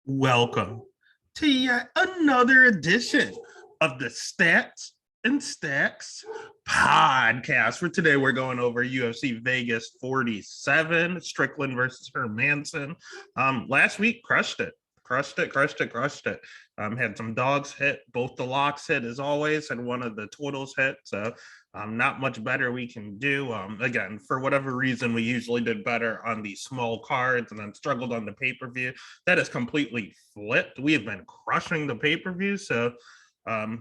Welcome to yet another edition of the Stats and Stacks podcast. For today, we're going over UFC Vegas 47, Strickland versus Hermansson. Last week, crushed it. Had some dogs hit, both the locks hit as always, and one of the totals hit. So not much better we can do. Again, for whatever reason, we usually did better on the small cards and then struggled on the pay-per-view. That is completely flipped. We have been crushing the pay-per-view. So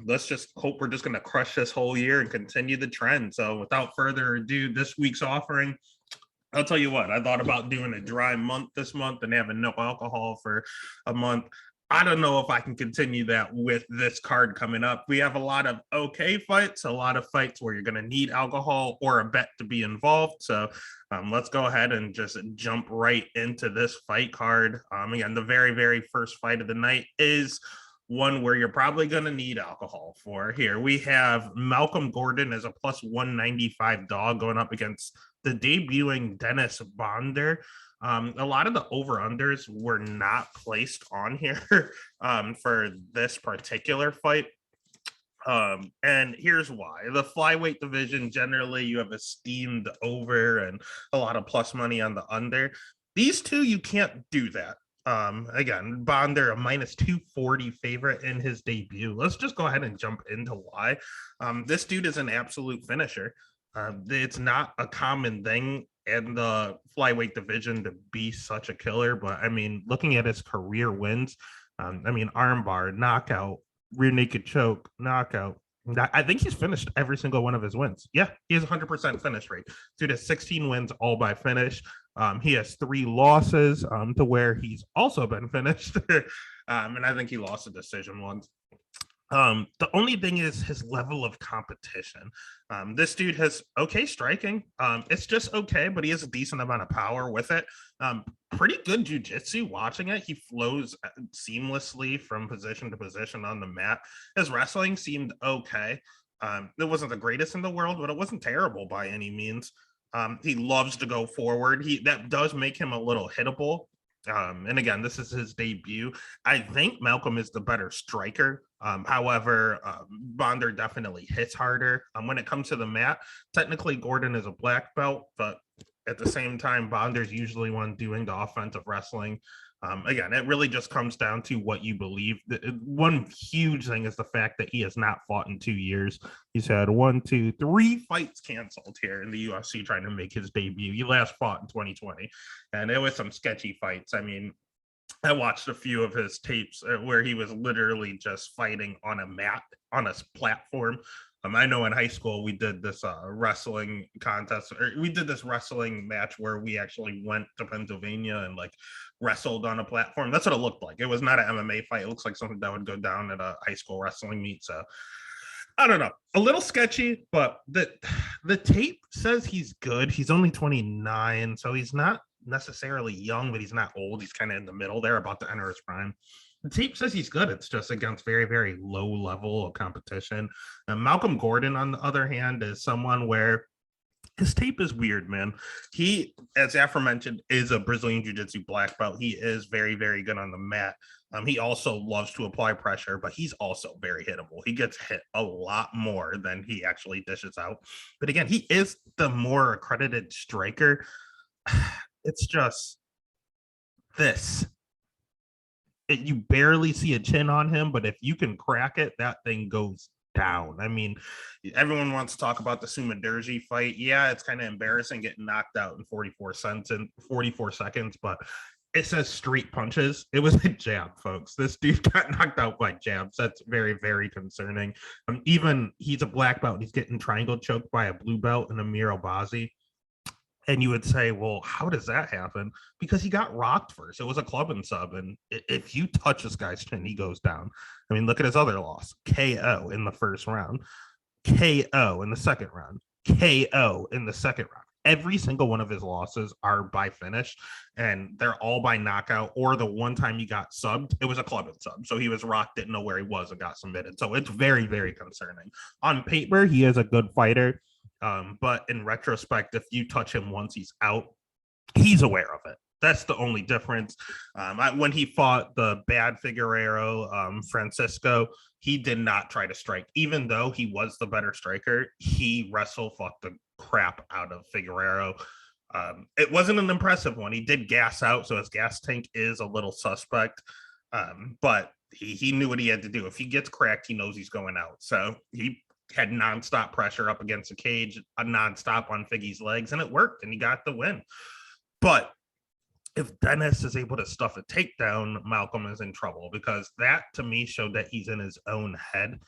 let's just hope we're just going to crush this whole year and continue the trend. So without further ado, this week's offering, I'll tell you what, I thought about doing a dry month this month and having no alcohol for a month. I don't know if I can continue that with this card coming up. We have a lot of okay fights, a lot of fights where you're going to need alcohol or a bet to be involved. So let's go ahead and just jump right into this fight card. Again, the very, very first fight of the night is one where you're probably going to need alcohol for. Here we have Malcolm Gordon as a plus 195 dog going up against the debuting Dennis Bonder. A lot of the over-unders were not placed on here for this particular fight. And here's why. The flyweight division, generally, you have a steamed over and a lot of plus money on the under. These two, you can't do that. Again, Bonder, a minus 240 favorite in his debut. Let's just go ahead and jump into why. This dude is an absolute finisher. It's not a common thing in the flyweight division to be such a killer, but I mean, looking at his career wins, armbar, knockout, rear naked choke, knockout. I think he's finished every single one of his wins. Yeah, he has 100% finish rate. Dude has 16 wins, all by finish. He has 3 losses to where he's also been finished. And I think he lost a decision once. The only thing is his level of competition. This dude has okay striking. It's just okay, but he has a decent amount of power with it. Pretty good jiu-jitsu watching it. He flows seamlessly from position to position on the mat. His wrestling seemed okay. It wasn't the greatest in the world, but it wasn't terrible by any means. He loves to go forward. That does make him a little hittable. And again, this is his debut. I think Malcolm is the better striker. However, Bonder definitely hits harder. When it comes to the mat, technically Gordon is a black belt, but at the same time, Bonder's usually one doing the offensive wrestling. Again, it really just comes down to what you believe. One huge thing is the fact that he has not fought in 2 years. He's had 3 fights canceled here in the UFC trying to make his debut. He last fought in 2020, and it was some sketchy fights. I mean, I watched a few of his tapes where he was literally just fighting on a mat, on a platform. I know in high school we did this wrestling contest, or we did this wrestling match where we actually went to Pennsylvania and like wrestled on a platform. That's what it looked like. It was not an MMA fight. It looks like something that would go down at a high school wrestling meet. So I don't know, a little sketchy, but the tape says he's good. He's only 29, so he's not necessarily young, but he's not old. He's kind of in the middle there, about to enter his prime. The tape says he's good. It's just against very, very low level of competition. Malcolm Gordon, on the other hand, is someone where his tape is weird, man. He, as aforementioned, is a Brazilian Jiu-Jitsu black belt. He is very, very good on the mat. He also loves to apply pressure, but he's also very hittable. He gets hit a lot more than he actually dishes out. But again, he is the more accredited striker. It's just this. You barely see a chin on him, but if you can crack it, that thing goes down. I mean, everyone wants to talk about the Sumaderji fight. Yeah, it's kind of embarrassing getting knocked out in 44 seconds, but it says straight punches. It was a jab, folks. This dude got knocked out by jabs. That's very, very concerning. Even he's a black belt. He's getting triangle choked by a blue belt and Amir Albazi. And you would say, well, how does that happen? Because he got rocked first. It was a club and sub. And if you touch this guy's chin, he goes down. I mean, look at his other loss. KO in the first round. KO in the second round. KO in the second round. Every single one of his losses are by finish, and they're all by knockout, or the one time he got subbed, it was a club and sub. So he was rocked, didn't know where he was, and got submitted. So it's very, very concerning. On paper, he is a good fighter. But in retrospect, if you touch him once he's out, he's aware of it. That's the only difference. When he fought the bad Figueroa, Francisco, he did not try to strike. Even though he was the better striker, he fucked the crap out of Figueroa. It wasn't an impressive one. He did gas out, so his gas tank is a little suspect. But he knew what he had to do. If he gets cracked, he knows he's going out. So he had nonstop pressure up against the cage, a nonstop on Figgy's legs, and it worked, and he got the win. But if Dennis is able to stuff a takedown, Malcolm is in trouble, because that to me showed that he's in his own head.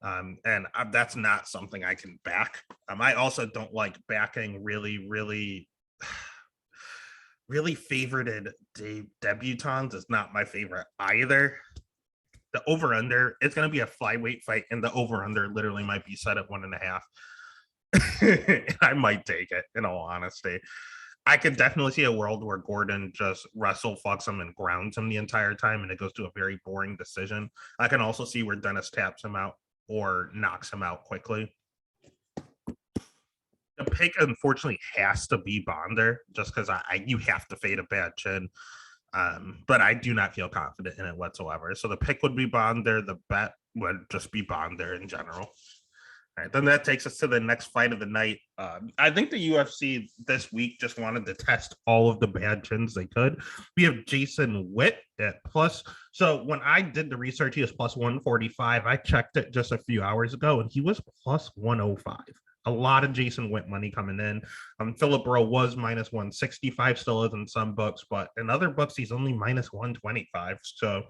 And that's not something I can back. I also don't like backing really favorited debutants. Is not my favorite either. The over under, it's going to be a flyweight fight, and the over under literally might be set at 1.5. I might take it, in all honesty. I could definitely see a world where Gordon just wrestle fucks him and grounds him the entire time, and it goes to a very boring decision. I can also see where Dennis taps him out or knocks him out quickly. The pick, unfortunately, has to be Bonder, just because you have to fade a bad chin. But I do not feel confident in it whatsoever. So the pick would be Bonder. The bet would just be Bonder in general. All right, then that takes us to the next fight of the night. I think the UFC this week just wanted to test all of the bad chins they could. We have Jason Witt at plus. So when I did the research, he was plus 145. I checked it just a few hours ago, and he was plus 105. A lot of Jason Witt money coming in. Philip Rowe was minus 165, still is in some books, but in other books, he's only minus 125. So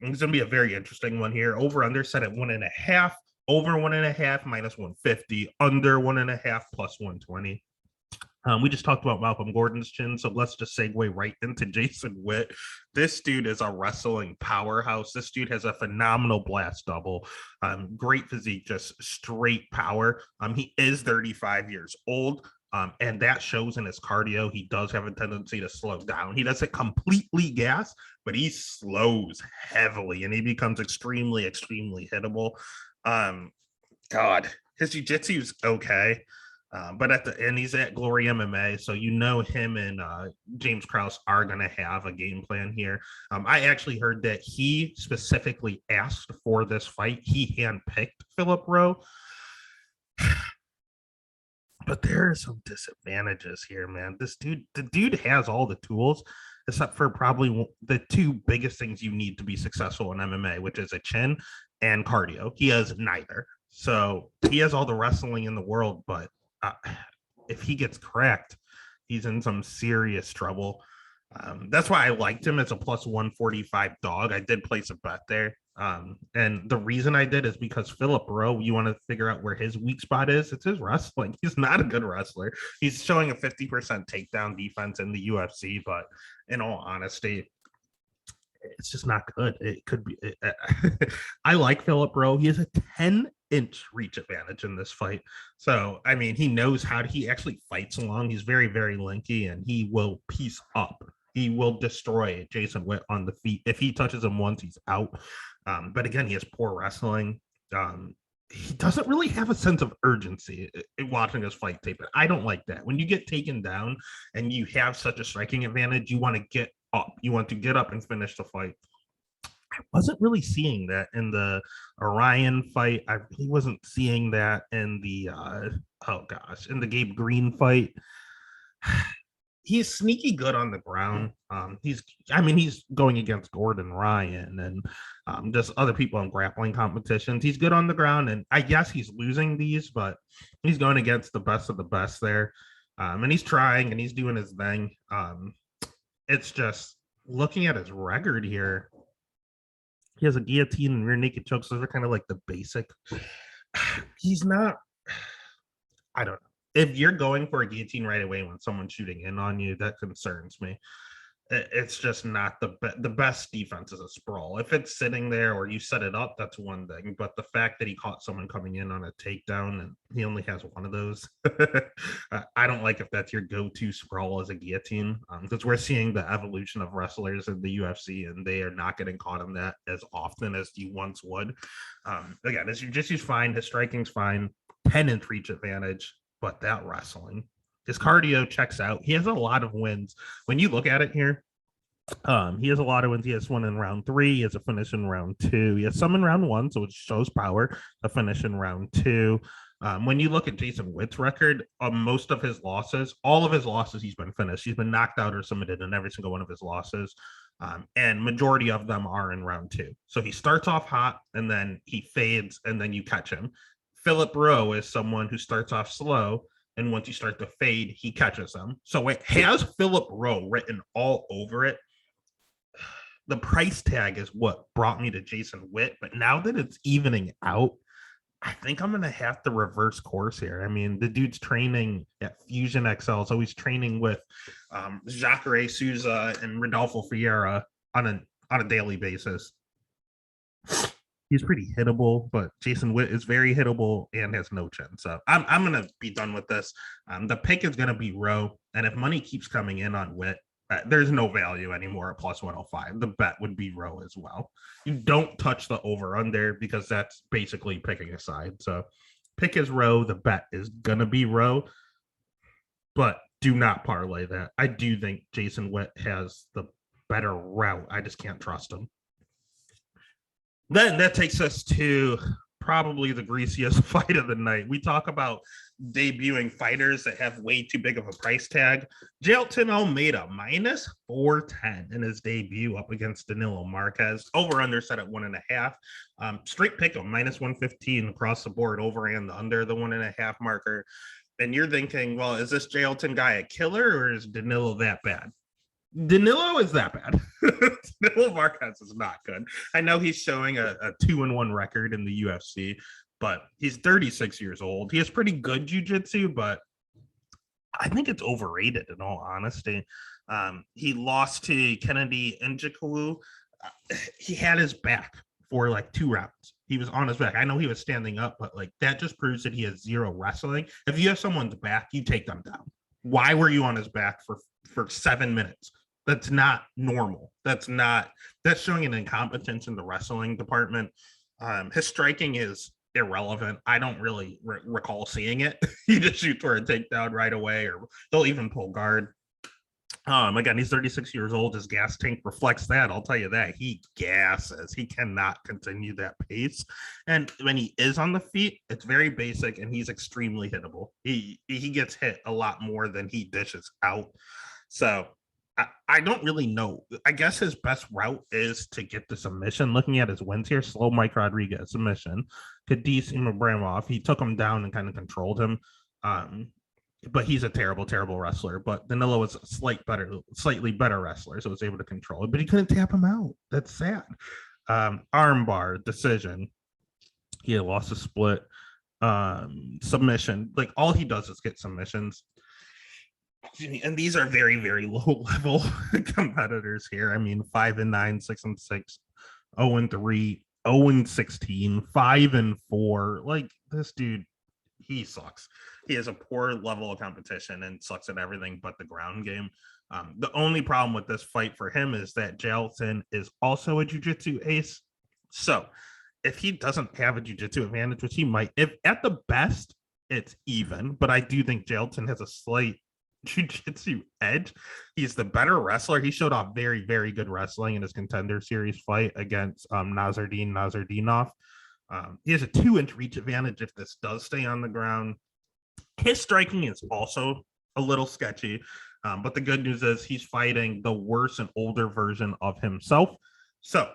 it's going to be a very interesting one here. Over under set at 1.5. Over 1.5 minus 150, under 1.5 plus 120. We just talked about Malcolm Gordon's chin, so let's just segue right into Jason Witt. This dude is a wrestling powerhouse. This dude has a phenomenal blast double, great physique, just straight power. He is 35 years old, and that shows in his cardio. He does have a tendency to slow down. He doesn't completely gas, but he slows heavily, and he becomes extremely hittable. God, his jiu-jitsu is okay. But at the end, he's at Glory MMA, so him and James Krause are going to have a game plan here. I actually heard that he specifically asked for this fight. He handpicked Philip Rowe. But there are some disadvantages here, man. The dude has all the tools, except for probably the two biggest things you need to be successful in MMA, which is a chin and cardio. He has neither. So he has all the wrestling in the world, but if he gets cracked, he's in some serious trouble. That's why I liked him as a plus 145 dog. I did place a bet there. And the reason I did is because Philip Rowe, you want to figure out where his weak spot is. It's his wrestling. He's not a good wrestler. He's showing a 50% takedown defense in the UFC, but in all honesty, it's just not good. It could be. I like Philip Rowe. He has a 10-inch reach advantage in this fight. So, I mean, he knows he actually fights along. He's very lanky, and he will piece up. He will destroy Jason Witt on the feet. If he touches him once, he's out. But again, he has poor wrestling. He doesn't really have a sense of urgency watching his fight tape. I don't like that. When you get taken down and you have such a striking advantage, you want to get up. You want to get up and finish the fight. I wasn't really seeing that in the Orion fight. I really wasn't seeing that in the in the Gabe Green fight. He's sneaky good on the ground. He's going against Gordon Ryan and just other people in grappling competitions. He's good on the ground, and I guess he's losing these, but he's going against the best of the best there. And he's trying and he's doing his thing. It's just looking at his record here. He has a guillotine and rear naked chokes. Those are kind of like the basic. He's not. I don't know. If you're going for a guillotine right away when someone's shooting in on you, that concerns me. It's just not the best defense is a sprawl. If it's sitting there or you set it up, that's one thing. But the fact that he caught someone coming in on a takedown and he only has one of those, I don't like if that's your go-to sprawl as a guillotine, because we're seeing the evolution of wrestlers in the UFC, and they are not getting caught in that as often as you once would. Again, his jiu-jitsu's fine, his striking's fine, 10-inch reach advantage, but that wrestling, His cardio checks out. He has a lot of wins. When you look at it here, he has a lot of wins. He has one in round 3. He has a finish in round 2. He has some in round 1, so it shows power. A finish in round 2. When you look at Jason Witt's record, most of his losses, all of his losses, he's been finished. He's been knocked out or submitted in every single one of his losses. And majority of them are in round 2. So he starts off hot and then he fades and then you catch him. Philip Rowe is someone who starts off slow, and once you start to fade, he catches them. So it has Philip Rowe written all over it. The price tag is what brought me to Jason Witt, but now that it's evening out, I think I'm going to have to reverse course here. I mean, the dude's training at Fusion XL, so he's training with Jacare Souza and Rodolfo Fiera on a daily basis. He's pretty hittable, but Jason Witt is very hittable and has no chin. So I'm going to be done with this. The pick is going to be Rowe, and if money keeps coming in on Witt, there's no value anymore at plus 105. The bet would be Rowe as well. You don't touch the over under because that's basically picking a side. So pick is Rowe. The bet is going to be Rowe, but do not parlay that. I do think Jason Witt has the better route. I just can't trust him. Then that takes us to probably the greasiest fight of the night. We talk about debuting fighters that have way too big of a price tag. Jailton Almeida minus 410 in his debut up against Danilo Marquez. Over under set at 1.5. Straight pick of minus 115 across the board, over and under the 1.5 marker. And you're thinking, well, is this Jailton guy a killer or is Danilo that bad? Danilo is that bad. Danilo Marquez is not good. I know he's showing a 2-1 record in the UFC, but he's 36 years old. He has pretty good jiu-jitsu, but I think it's overrated in all honesty. He lost to Kennedy Njoku. He had his back for like 2 rounds. He was on his back. I know he was standing up, but like that just proves that he has zero wrestling. If you have someone's back, you take them down. Why were you on his back for 7 minutes? That's not normal. That's showing an incompetence in the wrestling department. His striking is irrelevant. I don't really recall seeing it. He just shoots for a takedown right away, or they'll even pull guard. Again, he's 36 years old. His gas tank reflects that. I'll tell you that. He gasses. He cannot continue that pace. And when he is on the feet, it's very basic and he's extremely hittable. He gets hit a lot more than he dishes out. So I don't really know. I guess his best route is to get the submission. Looking at his wins here, slow Mike Rodriguez submission. Khadis Imabramov, he took him down and kind of controlled him. But he's a terrible, terrible wrestler. But Danilo is a slightly better wrestler, so was able to control it. But he couldn't tap him out. That's sad. Armbar decision. He lost a split. Submission. Like all he does is get submissions. And ththese are very, very low level competitors here. I mean, 5-9, 6-6, 0-3, 0-16, 5-4. Like this dude, he sucks. He has a poor level of competition and sucks at everything but the ground game. The only problem with this fight for him is that Jailton is also a jiu-jitsu ace. So if he doesn't have a jiu-jitsu advantage, which he might, if at the best, it's even. But I do think Jailton has a slight jiu-jitsu edge. He's the better wrestler. He showed off very, very good wrestling in his Contender Series fight against Nazardinov. He has a 2-inch reach advantage if this does stay on the ground. His striking is also a little sketchy, but the good news is he's fighting the worse and older version of himself. So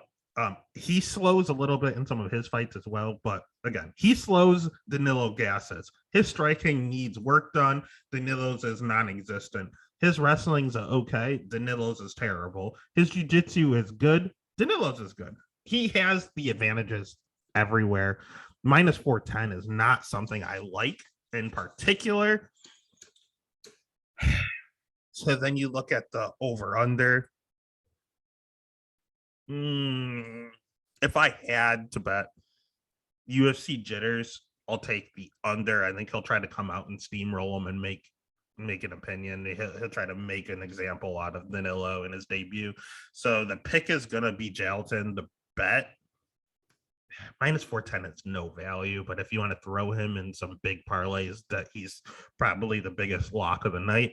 he slows a little bit in some of his fights as well, but again, he slows. Danilo gasses. His striking needs work done. Danilo's is non-existent. His wrestling's okay. Danilo's is terrible. His jiu-jitsu is good. Danilo's is good. He has the advantages everywhere. Minus 410 is not something I like in particular. So then you look at the over-under. If I had to bet UFC jitters, I'll take the under. I think he'll try to come out and steamroll him and make an opinion. He'll try to make an example out of Danilo in his debut. So the pick is going to be Jailton. The bet, minus 410 is no value, but if you want to throw him in some big parlays that he's probably the biggest lock of the night,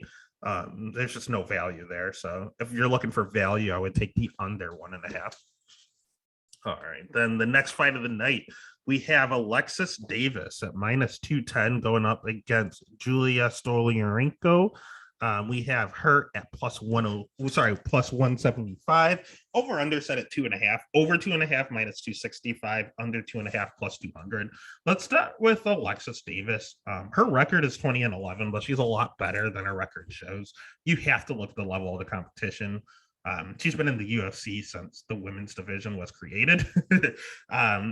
there's just no value there. So if you're looking for value, I would take the under 1.5. All right, then the next fight of the night, we have Alexis Davis at minus 210 going up against Julia Stoliarenko. We have her at plus 175. Over under set at 2.5. Over 2.5 minus 265. Under 2.5 plus 200. Let's start with Alexis Davis. Her record is 20-11, but she's a lot better than her record shows. You have to look at the level of the competition. She's been in the UFC since the women's division was created.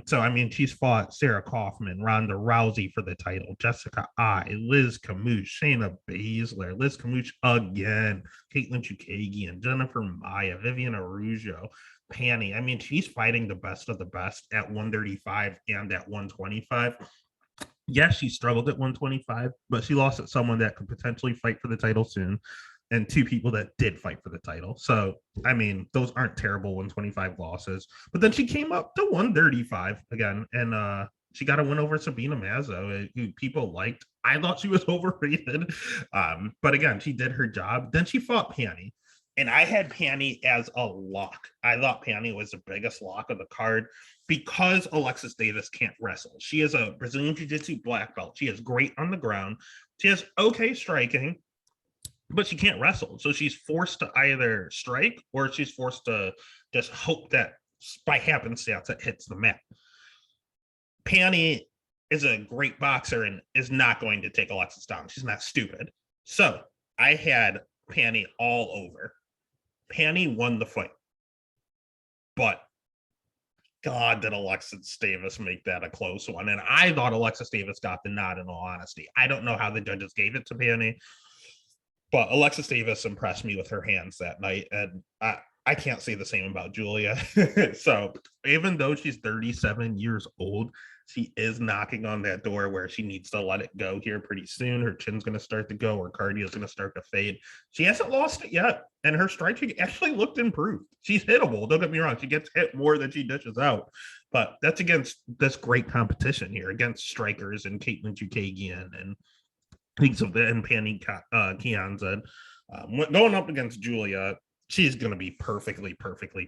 So, I mean, she's fought Sarah Kaufman, Ronda Rousey for the title, Jessica Ai, Liz Camouche, Shayna Baszler, Liz Camouche again, Caitlin Chukagian, Jennifer Maia, Vivian Araujo, Panny. I mean, she's fighting the best of the best at 135 and at 125. Yes, she struggled at 125, but she lost at someone that could potentially fight for the title soon, and two people that did fight for the title. So, I mean, those aren't terrible 125 losses. But then she came up to 135 again, and she got a win over Sabina Mazo, who people liked. I thought she was overrated. But again, she did her job. Then she fought Panny, and I had Panny as a lock. I thought Panny was the biggest lock of the card because Alexis Davis can't wrestle. She is a Brazilian Jiu-Jitsu black belt. She is great on the ground. She has okay striking, but she can't wrestle. So she's forced to either strike or she's forced to just hope that by happenstance it hits the mat. Panny is a great boxer and is not going to take Alexis down. She's not stupid. So I had Panny all over. Panny won the fight. But God, did Alexis Davis make that a close one. And I thought Alexis Davis got the nod, in all honesty. I don't know how the judges gave it to Panny, but Alexis Davis impressed me with her hands that night, and I can't say the same about Julia. So even though she's 37 years old, she is knocking on that door where she needs to let it go here pretty soon. Her chin's going to start to go. Her cardio is going to start to fade. She hasn't lost it yet, and her striking actually looked improved. She's hittable. Don't get me wrong. She gets hit more than she dishes out, but that's against this great competition here, against strikers and Caitlin Chukagian and things of the and Panny Kianza. Going up against Julia, she's going to be perfectly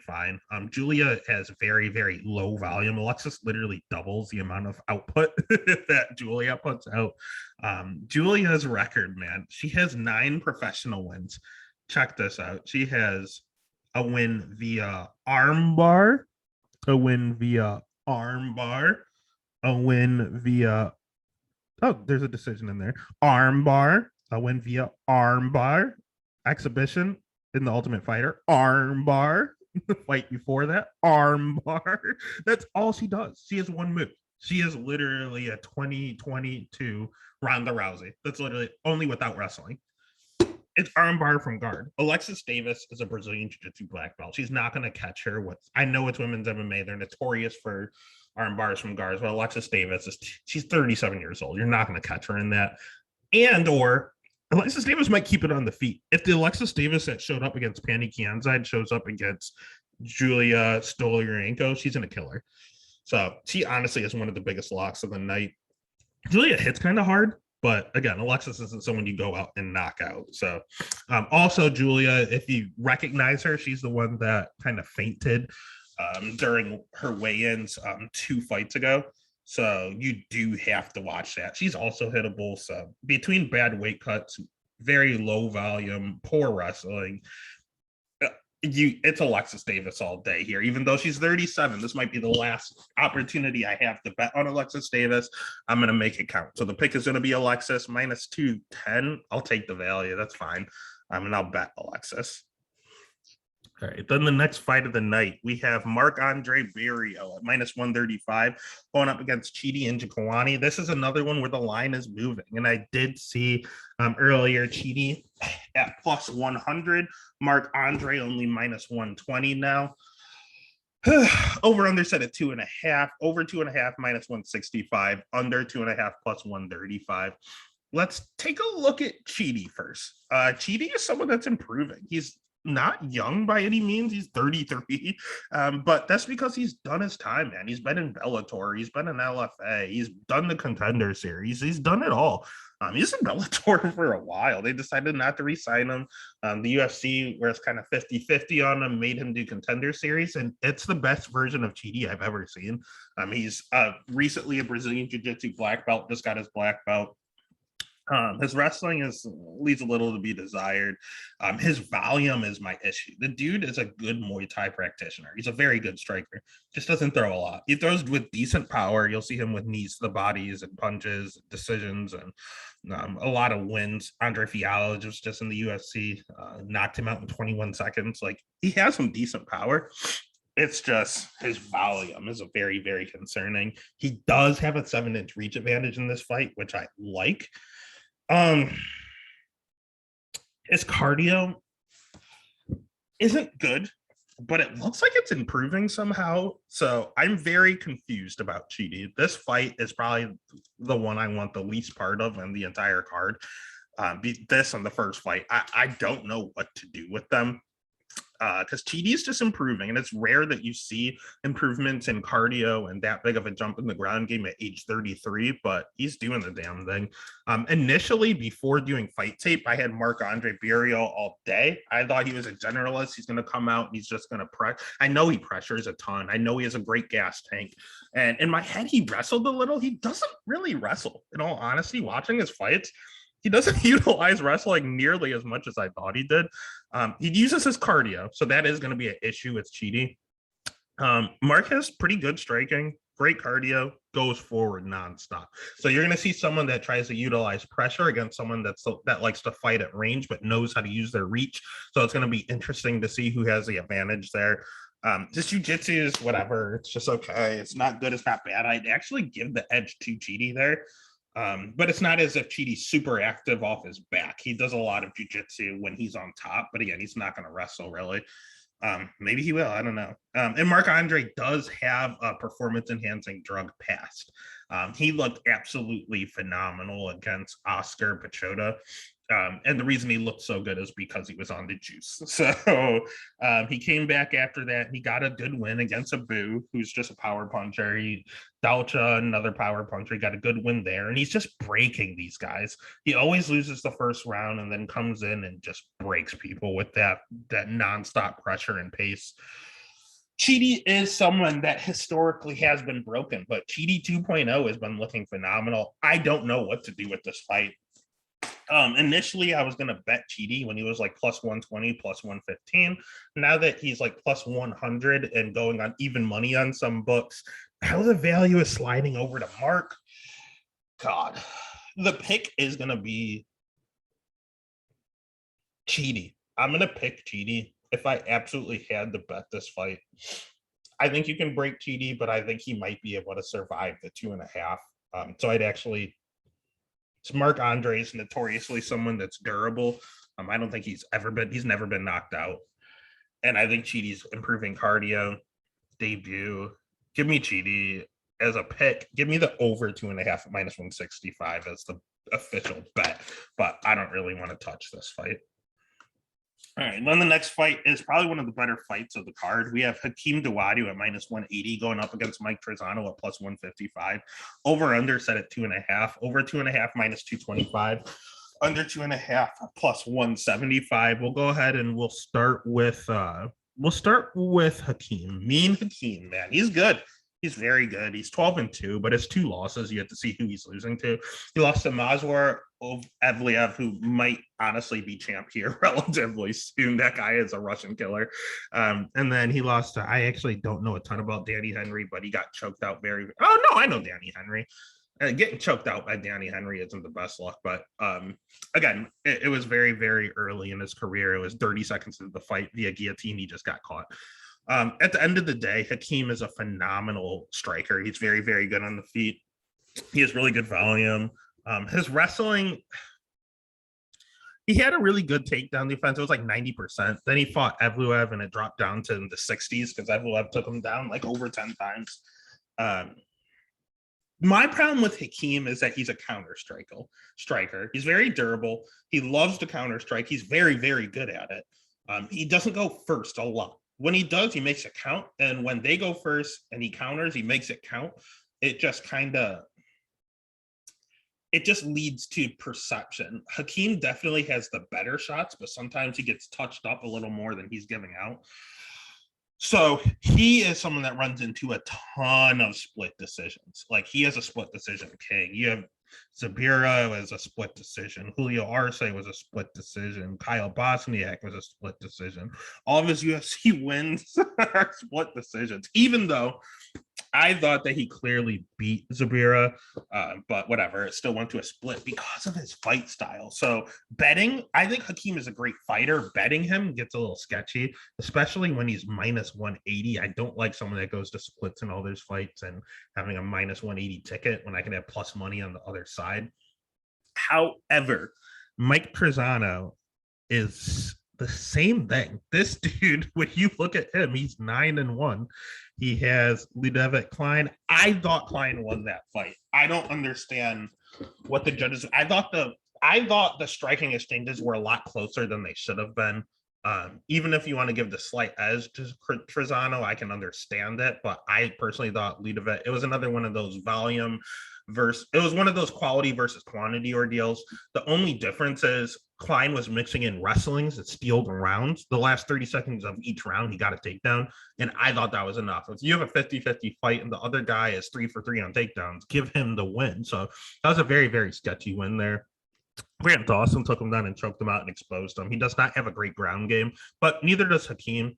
fine. Julia has very, very low volume. Alexis literally doubles the amount of output that Julia puts out. Julia's record, man, she has 9 professional wins. Check this out. She has a win via armbar, a win via armbar, a win via there's a decision in there. Armbar, a win via armbar, exhibition in the Ultimate Fighter, armbar, the fight before that, armbar. That's all she does. She has one move. She is literally a 2022 Ronda Rousey. That's literally only without wrestling. It's armbar from guard. Alexis Davis is a Brazilian Jiu-Jitsu black belt. She's not going to catch her with, I know it's women's MMA. They're notorious for arm bars from guards, but Alexis Davis she's 37 years old. You're not going to catch her in that. And or Alexis Davis might keep it on the feet. If the Alexis Davis that showed up against Panny Kianzad shows up against Julia Stoliarenko, she's going to kill her. So she honestly is one of the biggest locks of the night. Julia hits kind of hard, but again, Alexis isn't someone you go out and knock out. So also Julia, if you recognize her, she's the one that kind of fainted during her weigh-ins 2 fights ago. So you do have to watch that. She's also hittable. So between bad weight cuts, very low volume, poor wrestling, it's Alexis Davis all day here. Even though she's 37, this might be the last opportunity I have to bet on Alexis Davis. I'm going to make it count. So the pick is going to be Alexis minus 210. I'll take the value. That's fine. And I'll bet Alexis. All right, then the next fight of the night, we have Marc-Andre Barriault at minus 135 going up against Chidi and Jacani. This is another one where the line is moving. And I did see earlier Chidi at plus 100, Marc-Andre only minus 120 now. Over under set at 2.5, over 2.5 minus 165, under 2.5 plus 135. Let's take a look at Chidi first. Chidi is someone that's improving. He's not young by any means. He's 33, but that's because he's done his time, man. He's been in Bellator, he's been in LFA, he's done the Contender Series, he's done it all. He's in Bellator for a while. They decided not to re-sign him. The UFC, where it's kind of 50-50 on him, made him do Contender Series, and it's the best version of Chidi I've ever seen. He's recently a Brazilian Jiu-Jitsu black belt, just got his black belt. His wrestling leaves a little to be desired. His volume is my issue. The dude is a good Muay Thai practitioner. He's a very good striker. Just doesn't throw a lot. He throws with decent power. You'll see him with knees to the bodies and punches, decisions, and a lot of wins. Andre Fialho was just in the UFC, knocked him out in 21 seconds. Like, he has some decent power. It's just his volume is a very, very concerning. He does have a 7-inch reach advantage in this fight, which I like. His cardio isn't good, but it looks like it's improving somehow. So I'm very confused about Chidi. This fight is probably the one I want the least part of in the entire card. This and the first fight, I don't know what to do with them. Because Chidi is just improving, and it's rare that you see improvements in cardio and that big of a jump in the ground game at age 33, but he's doing the damn thing. Initially, before doing fight tape, I had Marc-Andre Barriault all day. I thought he was a generalist. He's going to come out and he's just going to press. I know he pressures a ton. I know he has a great gas tank. And in my head, he wrestled a little. He doesn't really wrestle. In all honesty, watching his fights, he doesn't utilize wrestling nearly as much as I thought he did. He uses his cardio, so that is going to be an issue with Chidi. Mark has pretty good striking, great cardio, goes forward nonstop. So you're going to see someone that tries to utilize pressure against someone that likes to fight at range but knows how to use their reach. So it's going to be interesting to see who has the advantage there. This jiu-jitsu is whatever. It's just okay. It's not good. It's not bad. I'd actually give the edge to Chidi there. But it's not as if Chidi's super active off his back. He does a lot of jiu-jitsu when he's on top, but again, he's not going to wrestle really. Maybe he will, I don't know. And Marc-Andre does have a performance-enhancing drug past. He looked absolutely phenomenal against Oscar Pichota. And the reason he looked so good is because he was on the juice. So he came back after that. He got a good win against Abu, who's just a power puncher. Dalcha, another power puncher, he got a good win there. And he's just breaking these guys. He always loses the first round and then comes in and just breaks people with that nonstop pressure and pace. Chidi is someone that historically has been broken, but Chidi 2.0 has been looking phenomenal. I don't know what to do with this fight. Initially, I was going to bet Chidi when he was like plus 120, plus 115. Now that he's like plus 100 and going on even money on some books, how the value is sliding over to Mark. God, the pick is going to be Chidi. I'm going to pick Chidi if I absolutely had to bet this fight. I think you can break Chidi, but I think he might be able to survive the 2.5. So I'd actually... Marc-Andre is notoriously someone that's durable. I don't think he's never been knocked out. And I think Chidi's improving cardio, debut. Give me Chidi as a pick. Give me the over 2.5 at minus 165 as the official bet. But I don't really want to touch this fight. All right, then the next fight is probably one of the better fights of the card. We have Hakeem Duarte at minus 180 going up against Mike Prezano at plus 155. Over under set at 2.5. Over 2.5 minus 225. Under 2.5 plus 175. We'll go ahead and we'll start with Hakeem. Mean Hakeem, man, he's good. He's very good. He's 12-2, but it's 2 losses. You have to see who he's losing to. He lost to Mazwar Evliev, who might honestly be champ here relatively soon. That guy is a Russian killer. And then he lost to, I actually don't know a ton about Danny Henry, but he got choked out very. Oh, no, I know Danny Henry. Getting choked out by Danny Henry isn't the best luck, but again, it was very, very early in his career. It was 30 seconds into the fight via guillotine. He just got caught. At the end of the day, Hakeem is a phenomenal striker. He's very, very good on the feet. He has really good volume. His wrestling, he had a really good takedown defense. It was like 90%. Then he fought Evliev and it dropped down to the 60s because Evliev took him down like over 10 times. My problem with Hakeem is that he's a counter striker. He's very durable. He loves to counter strike. He's very, very good at it. He doesn't go first a lot. When he does, he makes it count. And when they go first and he counters, he makes it count. It just leads to perception. Hakeem definitely has the better shots, but sometimes he gets touched up a little more than he's giving out. So he is someone that runs into a ton of split decisions. Like, he has a split decision king. You have Zabira was a split decision. Julio Arce was a split decision. Kyle Bosniak was a split decision. All of his UFC wins are split decisions, even though I thought that he clearly beat Zabira, but whatever. It still went to a split because of his fight style. So betting, I think Hakeem is a great fighter. Betting him gets a little sketchy, especially when he's minus 180. I don't like someone that goes to splits in all those fights and having a minus 180 ticket when I can have plus money on the other side. However, Mike Prezano is the same thing. This dude, when you look at him, he's 9-1. He has Ludovic Klein. I thought Klein won that fight. I don't understand what the judges. I thought the striking exchanges were a lot closer than they should have been. Even if you want to give the slight edge to Prezano, I can understand it. But I personally thought Ludovic. It was another one of those volume versus. It was one of those quality versus quantity ordeals. The only difference is Klein was mixing in wrestlings and stealed rounds. The last 30 seconds of each round, he got a takedown. And I thought that was enough. If you have a 50-50 fight and the other guy is 3 for 3 on takedowns, give him the win. So that was a very, very sketchy win there. Grant Dawson took him down and choked him out and exposed him. He does not have a great ground game, but neither does Hakeem.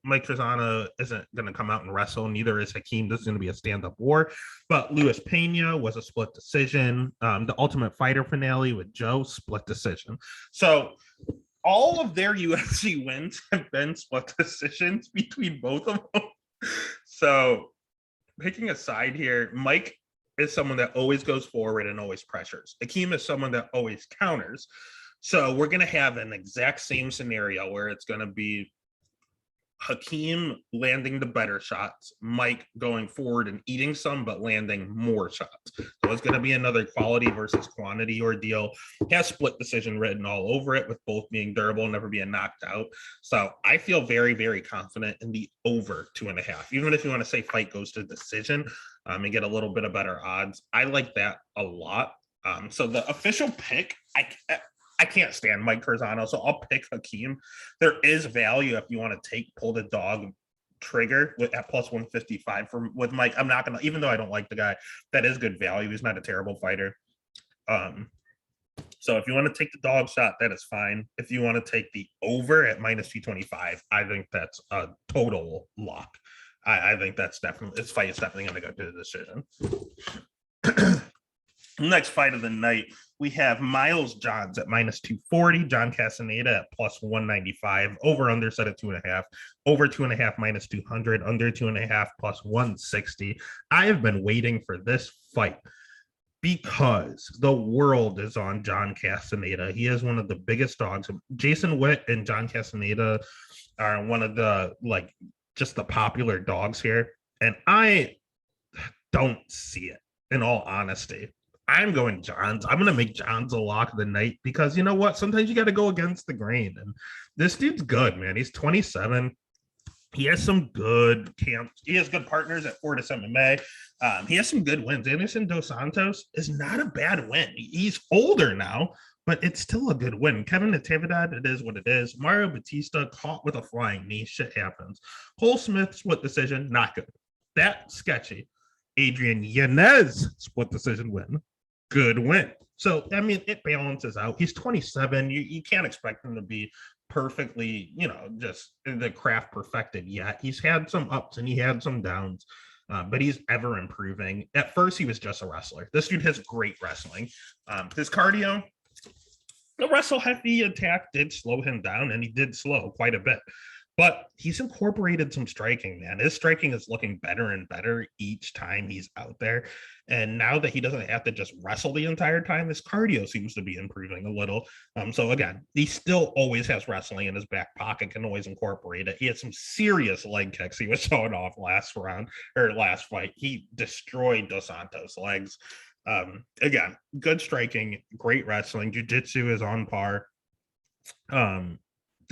Mike Prezano isn't going to come out and wrestle. Neither is Hakeem. This is going to be a stand-up war. But Luis Pena was a split decision. The Ultimate Fighter finale with Joe, split decision. So all of their UFC wins have been split decisions between both of them. So picking a side here, Mike is someone that always goes forward and always pressures. Hakeem is someone that always counters. So we're going to have an exact same scenario where it's going to be Hakeem landing the better shots, Mike going forward and eating some, but landing more shots. So it's going to be another quality versus quantity ordeal. He has split decision written all over it, with both being durable, never being knocked out. So I feel very, very confident in the over 2.5. Even if you want to say fight goes to decision and get a little bit of better odds, I like that a lot. So the official pick, I can't stand Mike Prezano, so I'll pick Hakeem. There is value if you want to pull the dog trigger at plus 155 with Mike. I'm not gonna, even though I don't like the guy, that is good value. He's not a terrible fighter. So if you want to take the dog shot, that is fine. If you want to take the over at minus 225, I think that's a total lock. I think that's definitely, this fight is definitely going to go to the decision. Next fight of the night, we have Miles Johns at minus 240, John Castaneda at plus 195, over under set at 2.5, over 2.5 minus 200, under 2.5 plus 160. I have been waiting for this fight because the world is on John Castaneda. He is one of the biggest dogs. Jason Witt and John Castaneda are one of the, just the popular dogs here. And I don't see it, in all honesty. I'm going Johns. I'm going to make Johns a lock of the night because, you know what? Sometimes you got to go against the grain. And this dude's good, man. He's 27. He has some good camps. He has good partners at Fortis MMA. He has some good wins. Anderson Dos Santos is not a bad win. He's older now, but it's still a good win. Kevin Natividad, it is what it is. Mario Batista caught with a flying knee. Shit happens. Cole Smith, split decision, not good. That sketchy. Adrian Yanez, split decision win. Good win. So, I mean, it balances out. He's 27. You can't expect him to be perfectly, just the craft perfected yet. He's had some ups and he had some downs, but he's ever improving. At first, he was just a wrestler. This dude has great wrestling. His cardio, the wrestle heavy attack did slow him down, and he did slow quite a bit. But he's incorporated some striking, man. His striking is looking better and better each time he's out there. And now that he doesn't have to just wrestle the entire time, his cardio seems to be improving a little. So again, he still always has wrestling in his back pocket, can always incorporate it. He had some serious leg kicks he was showing off last fight. He destroyed Dos Santos' legs. Again, good striking, great wrestling. Jiu-jitsu is on par.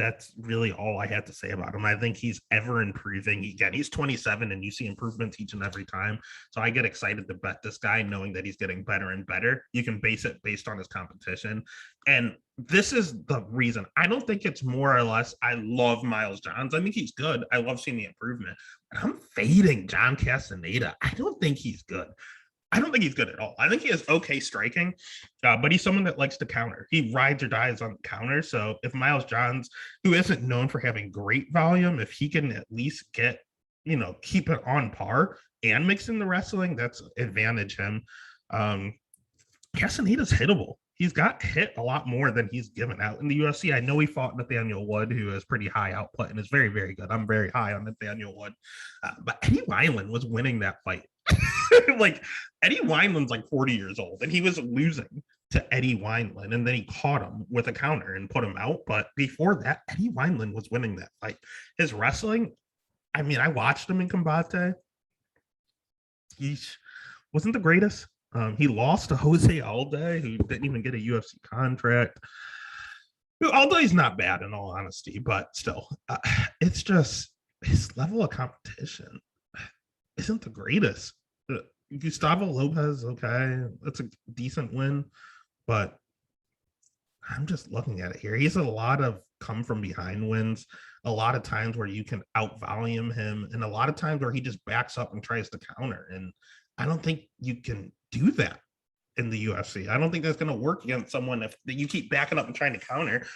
that's really all I had to say about him. I think he's ever improving. Again, he's 27 and you see improvements each and every time. So I get excited to bet this guy knowing that he's getting better and better. You can base it based on his competition. And this is the reason. I don't think it's more or less I love Miles Johns. I think he's good. I love seeing the improvement. But I'm fading John Castaneda. I don't think he's good. I don't think he's good at all. I think he has okay striking, but he's someone that likes to counter. He rides or dies on the counter. So if Miles Johns, who isn't known for having great volume, if he can at least get, keep it on par and mix in the wrestling, that's advantage him. Castaneda's hittable. He's got hit a lot more than he's given out in the UFC. I know he fought Nathaniel Wood, who has pretty high output and is very, very good. I'm very high on Nathaniel Wood. But Eddie Wineland was winning that fight. Like, Eddie Wineland's like 40 years old, and he was losing to Eddie Wineland, and then he caught him with a counter and put him out. But before that, Eddie Wineland was winning that fight. His wrestling, I mean, I watched him in Combate. He wasn't the greatest. He lost to Jose Alday, who didn't even get a UFC contract. Alday's not bad in all honesty, but still, it's just his level of competition isn't the greatest. Gustavo Lopez, okay, that's a decent win, but I'm just looking at it here. He has a lot of come from behind wins, a lot of times where you can out volume him, and a lot of times where he just backs up and tries to counter. And I don't think you can do that in the UFC. I don't think that's going to work against someone if you keep backing up and trying to counter.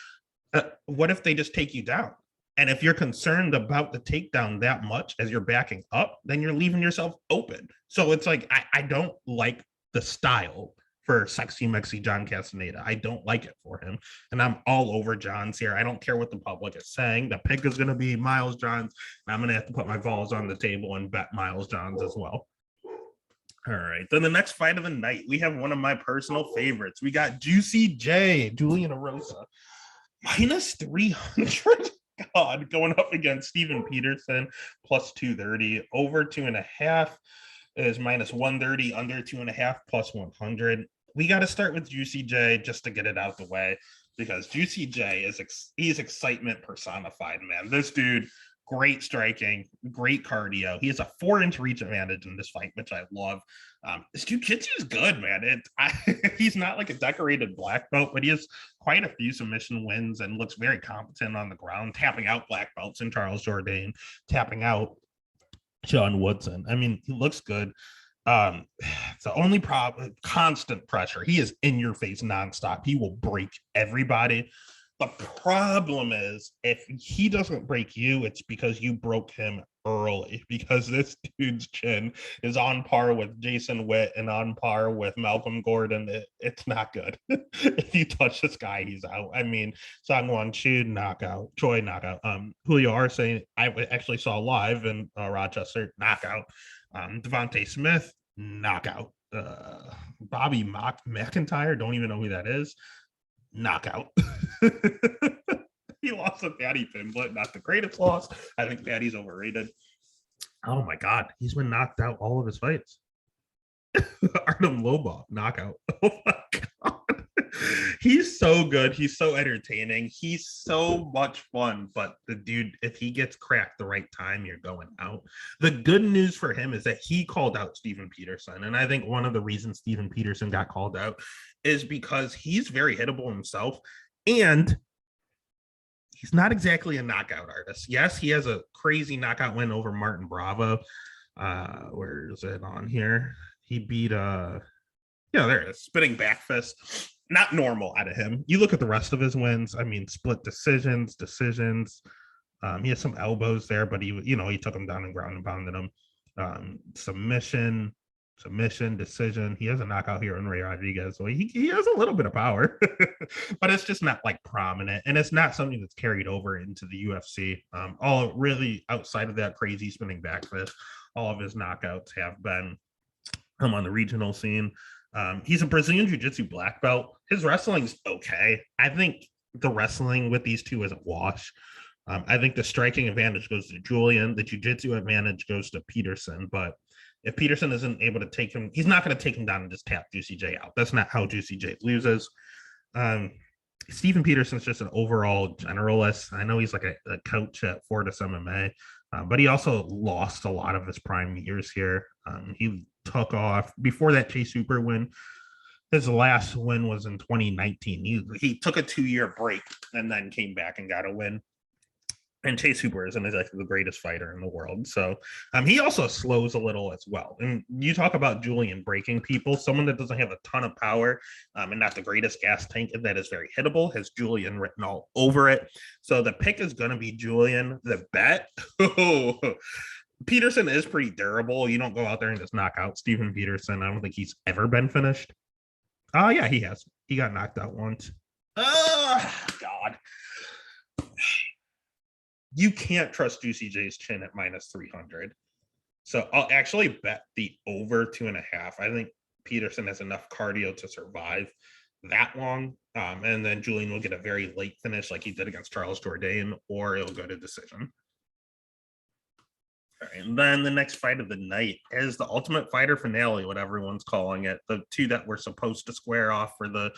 What if they just take you down? And if you're concerned about the takedown that much as you're backing up, then you're leaving yourself open. So it's like, I don't like the style for Sexy Mexy John Castaneda. I don't like it for him. And I'm all over Johns here. I don't care what the public is saying. The pick is going to be Miles Johns. And I'm going to have to put my balls on the table and bet Miles Johns as well. All right. Then the next fight of the night, we have one of my personal favorites. We got Juicy J, Julian Erosa, minus 300. God, going up against Steven Peterson, plus 230. Over 2.5 is minus 130. Under 2.5, plus 100. We got to start with Juicy J just to get it out the way, because Juicy J he's excitement personified, man. This dude, great striking, great cardio. He has a 4-inch reach advantage in this fight, which I love. This jiu-jitsu is good, man. He's not like a decorated black belt, but he has quite a few submission wins and looks very competent on the ground, tapping out black belts in Charles Jourdain, tapping out Sean Woodson. I mean, he looks good. It's the only problem, constant pressure. He is in your face nonstop. He will break everybody. The problem is, if he doesn't break you, it's because you broke him early, because this dude's chin is on par with Jason Witt and on par with Malcolm Gordon. It's not good. If you touch this guy, he's out. I mean, Sangwon Chu, knockout. Choi, knockout. Julio Arce, I actually saw live in Rochester, knockout. Devontae Smith, knockout. Bobby McIntyre, don't even know who that is. Knockout. He lost to Patty Pimblett, not the greatest loss. I think Patty's overrated. Oh my God, he's been knocked out all of his fights. Artem Lobov, knockout. Oh my God. He's so good. He's so entertaining. He's so much fun. But the dude, if he gets cracked the right time, you're going out. The good news for him is that he called out Steven Peterson. And I think one of the reasons Steven Peterson got called out is because he's very hittable himself. And he's not exactly a knockout artist. Yes, he has a crazy knockout win over Martin Bravo. Where is it on here? He beat there it is. Spinning back fist. Not normal out of him. You look at the rest of his wins. I mean, split decisions. He has some elbows there, but he took him down and ground and pounded him. Submission, decision. He has a knockout here on Ray Rodriguez. So he has a little bit of power, but it's just not like prominent. And it's not something that's carried over into the UFC. All really outside of that crazy spinning back fist, all of his knockouts have been on the regional scene. He's a Brazilian Jiu-Jitsu black belt. His wrestling's okay. I think the wrestling with these two is a wash. I think the striking advantage goes to Julian. The Jiu-Jitsu advantage goes to Peterson. But if Peterson isn't able to take him, he's not going to take him down and just tap Juicy J out. That's not how Juicy J loses. Stephen Peterson's just an overall generalist. I know he's like a coach at Fortis MMA, but he also lost a lot of his prime years here. He took off before that Chase Hooper win. His last win was in 2019. He took a 2-year break and then came back and got a win. And Chase Hooper isn't exactly the greatest fighter in the world. So he also slows a little as well. And you talk about Julian breaking people, someone that doesn't have a ton of power and not the greatest gas tank and that is very hittable, has Julian written all over it. So the pick is going to be Julian. The bet, Peterson is pretty durable. You don't go out there and just knock out Stephen Peterson. I don't think he's ever been finished. Oh, yeah, he has. He got knocked out once. Oh, God. You can't trust Juicy J's chin at minus 300. So I'll actually bet the over 2.5. I think Peterson has enough cardio to survive that long. And then Julian will get a very late finish like he did against Charles Jourdain, or it'll go to decision. All right, and then the next fight of the night is the Ultimate Fighter finale, what everyone's calling it. The two that were supposed to square off for the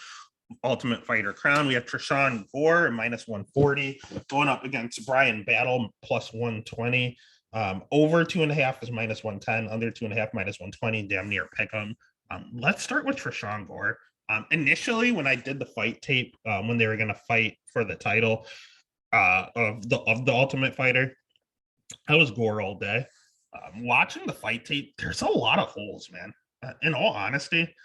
Ultimate Fighter crown. We have Trishan Gore minus 140 going up against Brian Battle plus 120. Over 2.5 is minus 110. Under 2.5 minus 120. Damn near pick 'em. Let's start with Trishan Gore. Initially, when I did the fight tape, when they were going to fight for the title of the Ultimate Fighter, I was Gore all day. Watching the fight tape, there's a lot of holes, man. In all honesty,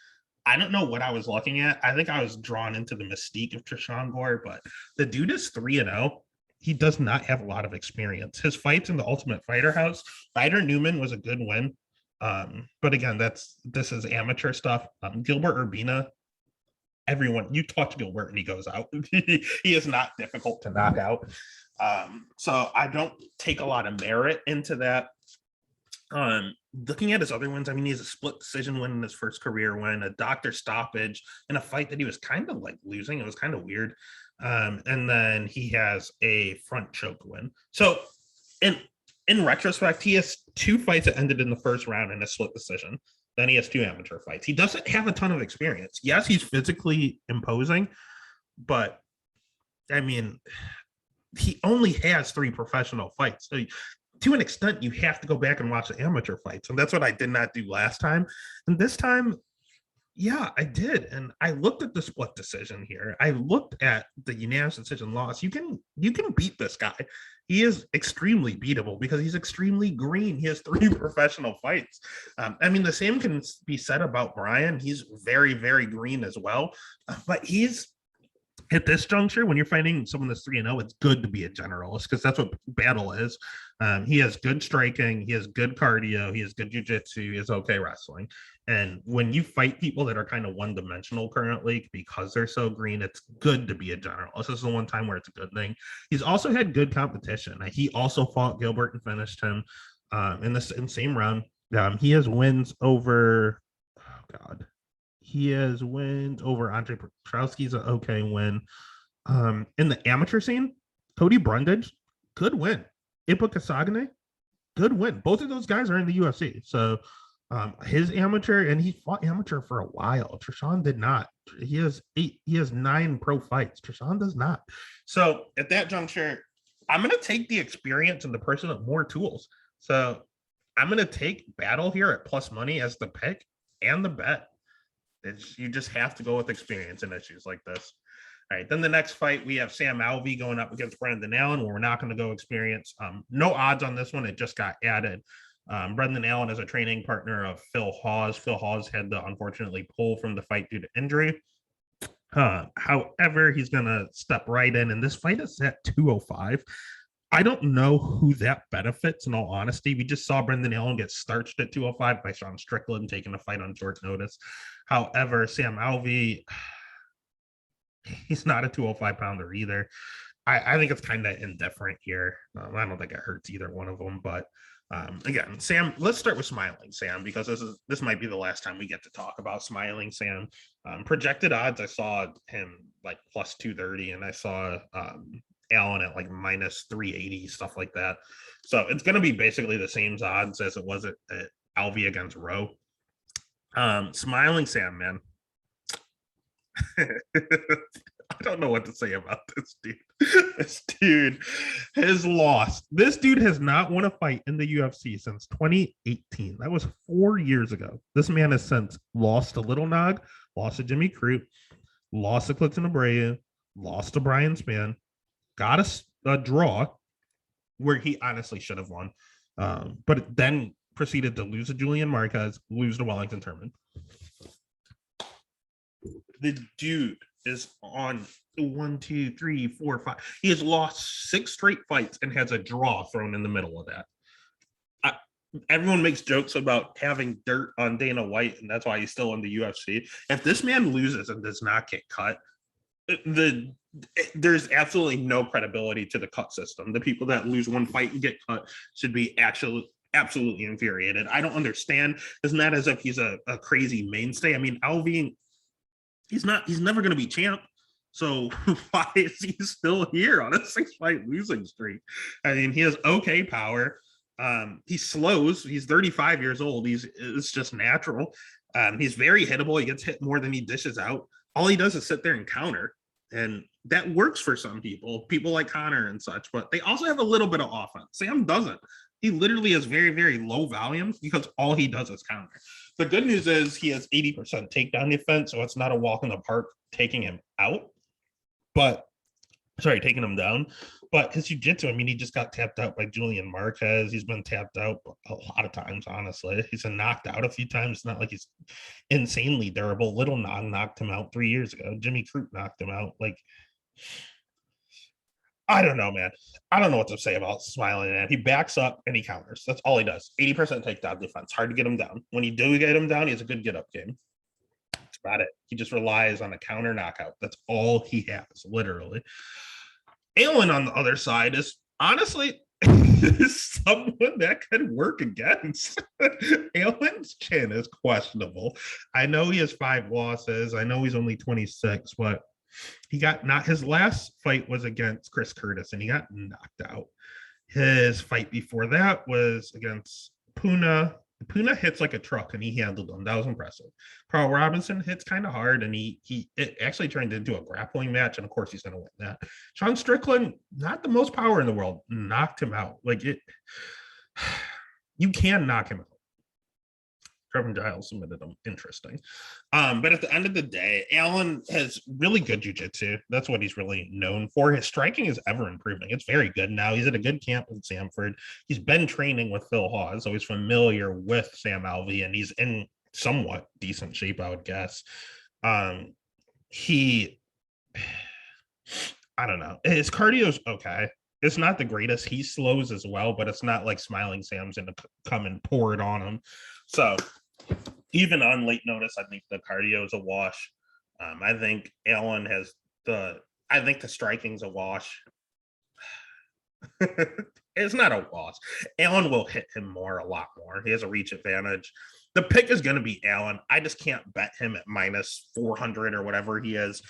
I don't know what I was looking at. I think I was drawn into the mystique of Trishan Gore, but the dude is 3-0. He does not have a lot of experience. His fights in the Ultimate Fighter House, Ryder Newman was a good win. But again, this is amateur stuff. Gilbert Urbina, everyone, you touch Gilbert and he goes out. He is not difficult to knock out. So I don't take a lot of merit into that. Looking at his other wins, I mean, he has a split decision win in his first career win, a doctor stoppage in a fight that he was kind of like losing. It was kind of weird. And then he has a front choke win. So in retrospect, he has 2 fights that ended in the first round in a split decision. Then he has 2 amateur fights. He doesn't have a ton of experience. Yes, he's physically imposing, but I mean, he only has 3 professional fights. So to an extent, you have to go back and watch the amateur fights. And that's what I did not do last time. And this time, yeah, I did. And I looked at the split decision here. I looked at the unanimous decision loss. You can beat this guy. He is extremely beatable because he's extremely green. He has 3 professional fights. I mean, the same can be said about Brian. He's very, very green as well. But he's at this juncture, when you're fighting someone that's 3-0, it's good to be a generalist because that's what Battle is. He has good striking, he has good cardio, he has good jiu-jitsu, he has okay wrestling. And when you fight people that are kind of one-dimensional currently because they're so green, it's good to be a generalist. This is the one time where it's a good thing. He's also had good competition. He also fought Gilbert and finished him in the same round. He has wins over, oh God, he has wins over Andre Petrowski's an okay win. In the amateur scene, Cody Brundage, good win. Ipa Kasagane, good win. Both of those guys are in the UFC. So his amateur, and he fought amateur for a while. Trishan did not. He has 9 pro fights. Trishan does not. So at that juncture, I'm going to take the experience and the person with more tools. So I'm going to take Battle here at plus money as the pick and the bet. You just have to go with experience in issues like this. All right, then the next fight, we have Sam Alvey going up against Brendan Allen, where we're not going to go experience. No odds on this one. It just got added. Brendan Allen is a training partner of Phil Hawes. Phil Hawes had to unfortunately pull from the fight due to injury. However, he's going to step right in, and this fight is at 205. I don't know who that benefits, in all honesty. We just saw Brendan Allen get starched at 205 by Sean Strickland, taking a fight on short notice. However, Sam Alvey, he's not a 205 pounder either. I think it's kind of indifferent here. I don't think it hurts either one of them. But again, Sam, let's start with Smiling Sam, because this might be the last time we get to talk about Smiling Sam. Projected odds, I saw him like plus 230, and I saw Allen at like minus 380, stuff like that. So it's going to be basically the same odds as it was at Alvey against Rowe. Smiling Sam, man. don't know what to say about this dude. This dude has lost. This dude has not won a fight in the UFC since 2018. That was 4 years ago. This man has since lost to Little Nog, lost to Jimmy Crute, lost to Clifton Abreu, lost to Brian Spann, got a draw where he honestly should have won, but then proceeded to lose to Julian Marquez, lose to Wellington Turman. The dude is on 1, 2, 3, 4, 5. He has lost 6 straight fights and has a draw thrown in the middle of that. Everyone makes jokes about having dirt on Dana White, and that's why he's still in the UFC. If this man loses and does not get cut, there's absolutely no credibility to the cut system. The people that lose one fight and get cut should be absolutely infuriated. I don't understand. It's not as if he's a crazy mainstay. I mean, Alvey, he's never going to be champ. So why is he still here on a 6-fight losing streak? I mean, he has okay power. He slows. He's 35 years old. It's just natural. He's very hittable. He gets hit more than he dishes out. All he does is sit there and counter. And that works for some people like Connor and such, but they also have a little bit of offense. Sam doesn't. He literally has very, very low volumes because all he does is counter. The good news is he has 80% takedown defense, so it's not a walk in the park taking him out. Taking him down. But his jiu-jitsu, I mean, he just got tapped out by Julian Marquez. He's been tapped out a lot of times, honestly. He's been knocked out a few times. It's not like he's insanely durable. Little Nog knocked him out 3 years ago. Jimmy Crute knocked him out. Like, I don't know, man. I don't know what to say about Smiling Man. He backs up and he counters. That's all he does. 80% takedown defense. Hard to get him down. When you do get him down, he has a good get-up game. That's about it. He just relies on a counter knockout. That's all he has, literally. Allen on the other side is honestly someone that could work against. Allen's chin is questionable. I know he has 5 losses. I know he's only 26, but he got not his last fight was against Chris Curtis and he got knocked out. His fight before that was against Puna. Puna hits like a truck and he handled him. That was impressive. Carl Robinson hits kind of hard and it actually turned into a grappling match. And of course he's going to win that. Sean Strickland, not the most power in the world, knocked him out. You can knock him out. Trevor Giles submitted him. Interesting. But at the end of the day, Allen has really good jiu-jitsu. That's what he's really known for. His striking is ever improving. It's very good now. He's at a good camp with Sanford. He's been training with Phil Hawes, so he's familiar with Sam Alvey, and he's in somewhat decent shape, I would guess. I don't know. His cardio's okay. It's not the greatest. He slows as well, but it's not like Smiling Sam's going to come and pour it on him. So even on late notice, I think the cardio is a wash. I think Allen has I think the striking's a wash. It's not a wash. Allen will hit him a lot more. He has a reach advantage. The pick is going to be Allen. I just can't bet him at minus 400 or whatever he is,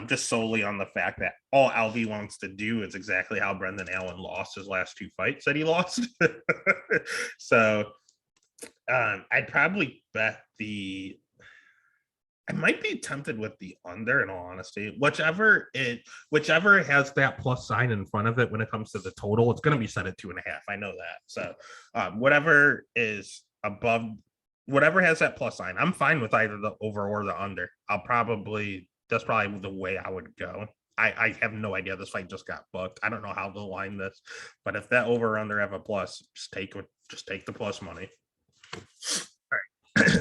just solely on the fact that all Alvey wants to do is exactly how Brendan Allen lost his last 2 fights that he lost. So I'd probably bet I might be tempted with the under, in all honesty. Whichever has that plus sign in front of it when it comes to the total, it's going to be set at 2.5. I know that. So whatever is above, whatever has that plus sign, I'm fine with either the over or the under. That's probably the way I would go. I have no idea. This fight just got booked. I don't know how they'll line this, but if that over or under have a plus, just take the plus money. All right.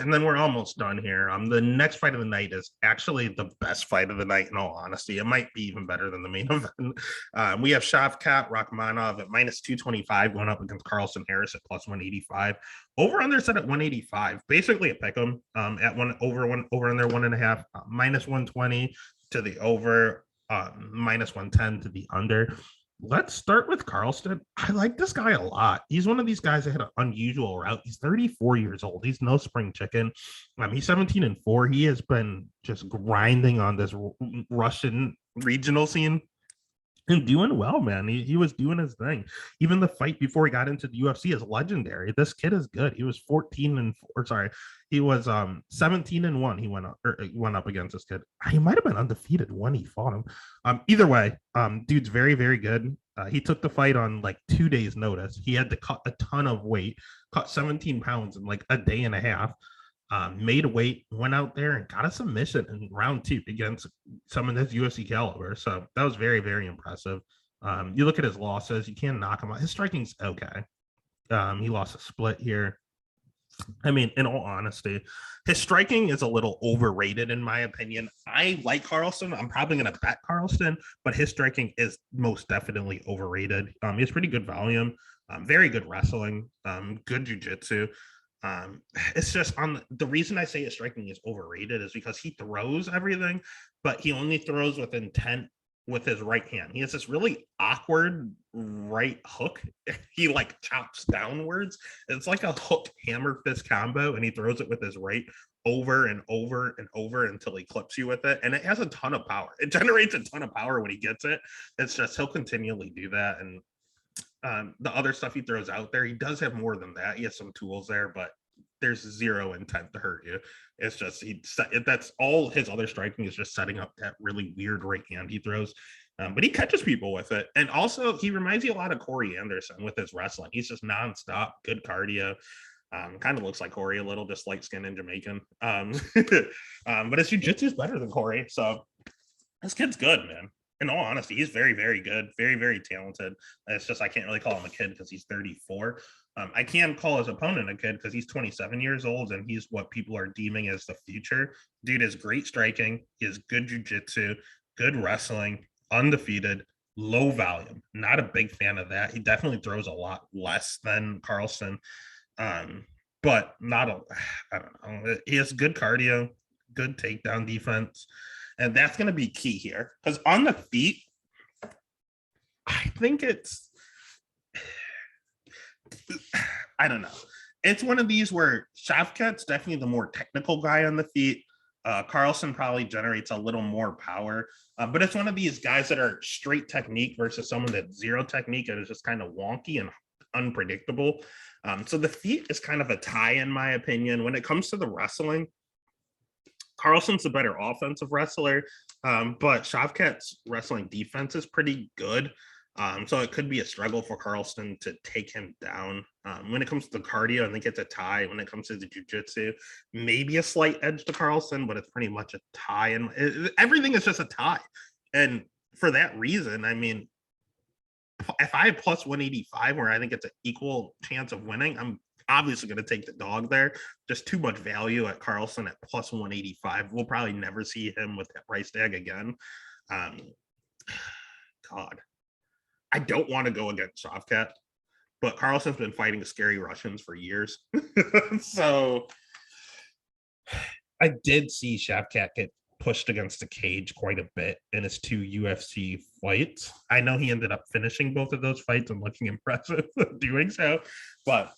And then we're almost done here. The next fight of the night is actually the best fight of the night, in all honesty. It might be even better than the main event. We have Shavkat Rakhmonov at minus 225 going up against Carlson Harris at plus 185. Over under set at 185. Basically a pick 'em at over under 1.5, minus 120 to the over, minus 110 to the under. Let's start with Carlston. I like this guy a lot. He's one of these guys that had an unusual route. He's 34 years old. He's no spring chicken. He's 17-4. He has been just grinding on this Russian regional scene. And doing well, man. He was doing his thing. Even the fight before he got into the UFC is legendary. This kid is good. He was 14 and or sorry, he was 17 and 1. He went up against this kid. He might have been undefeated when he fought him. Either way, dude's very, very good. He took the fight on like 2 days' notice. He had to cut a ton of weight, cut 17 pounds in like a day and a half. Made weight, went out there and got a submission in round 2 against someone that's UFC caliber. So that was very, very impressive. You look at his losses, you can't knock him out. His striking's okay. He lost a split here. I mean, in all honesty, his striking is a little overrated in my opinion. I like Carlson. I'm probably going to bet Carlson, but his striking is most definitely overrated. He has pretty good volume, very good wrestling, good jiu-jitsu. It's just on the reason I say his striking is overrated is because he throws everything, but he only throws with intent with his right hand. He has this really awkward right hook. He like chops downwards. It's like a hook hammer fist combo, and he throws it with his right over and over and over until he clips you with it. And it has a ton of power. It generates a ton of power when he gets it. It's just he'll continually do that. And the other stuff he throws out there, he does have more than that. He has some tools there, but there's zero intent to hurt you. It's just that's all his other striking is, just setting up that really weird right hand he throws. But he catches people with it. And also he reminds you a lot of Corey Anderson with his wrestling. He's just nonstop, good cardio. Kind of looks like Corey a little, just light skinned and Jamaican. But his jiu-jitsu is better than Corey. So this kid's good, man. In all honesty, he's very, very good, very, very talented. It's just I can't really call him a kid because he's 34. I can call his opponent a kid because he's 27 years old and he's what people are deeming as the future. Dude is great striking. He has good jiu-jitsu, good wrestling, undefeated, low volume. Not a big fan of that. He definitely throws a lot less than Carlson, but not a. I don't know. He has good cardio, good takedown defense. And that's going to be key here because on the feet, I think I don't know. It's one of these where Shavkat's definitely the more technical guy on the feet. Carlson probably generates a little more power, but it's one of these guys that are straight technique versus someone that's zero technique and is just kind of wonky and unpredictable. So the feet is kind of a tie in my opinion. When it comes to the wrestling, Carlson's a better offensive wrestler, but Shavkat's wrestling defense is pretty good. So it could be a struggle for Carlson to take him down. When it comes to the cardio, I think it's a tie. When it comes to the jiu-jitsu, maybe a slight edge to Carlson, but it's pretty much a tie. And everything is just a tie. And for that reason, I mean, if I have plus 185, where I think it's an equal chance of winning, I'm obviously going to take the dog there. Just too much value at Carlson at plus 185. We'll probably never see him with that price tag again. God, I don't want to go against Shavkat, but Carlson's been fighting scary Russians for years. So I did see Shavkat get pushed against the cage quite a bit in his 2 UFC fights. I know he ended up finishing both of those fights and looking impressive doing so, but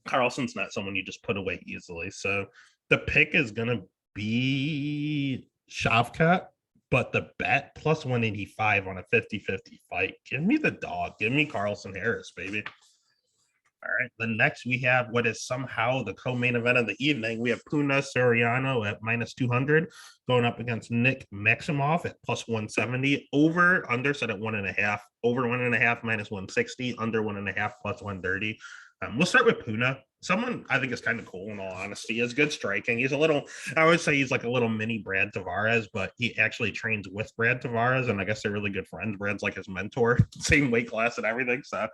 Carlson's not someone you just put away easily. So the pick is going to be Shavkat, but the bet plus 185 on a 50-50 fight. Give me the dog. Give me Carlson Harris, baby. All right. Then next we have what is somehow the co-main event of the evening. We have Puna Soriano at minus 200 going up against Nick Maximov at plus 170. Over, under set at 1.5. Over 1.5 minus 160. Under 1.5 plus 130. We'll start with Puna. Someone I think is kind of cool in all honesty. He has good striking. He's a little, I always say he's like a little mini Brad Tavares, but he actually trains with Brad Tavares, and I guess they're really good friends. Brad's like his mentor, same weight class and everything. So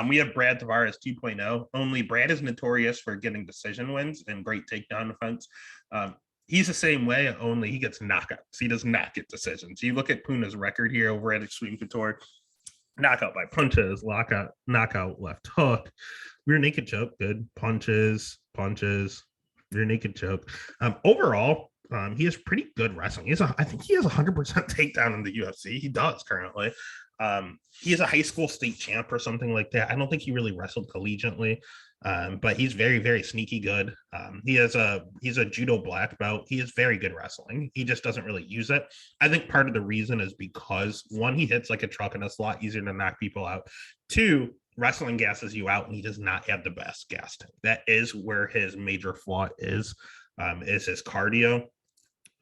we have Brad Tavares 2.0. Only Brad is notorious for getting decision wins and great takedown defense. He's the same way, only he gets knockouts. He does not get decisions. You look at Puna's record here over at Extreme Couture, knockout by punches, knockout left hook, rear naked choke, good punches, rear naked choke. Overall, he has pretty good wrestling. I think he has 100% takedown in the UFC. He does currently. He is a high school state champ or something like that. I don't think he really wrestled collegiately. But he's very, very sneaky good. He's a judo black belt. He is very good wrestling. He just doesn't really use it. I think part of the reason is because one, he hits like a truck and it's a lot easier to knock people out. Two, wrestling gasses you out, and he does not have the best gas tank. That is where his major flaw is his cardio.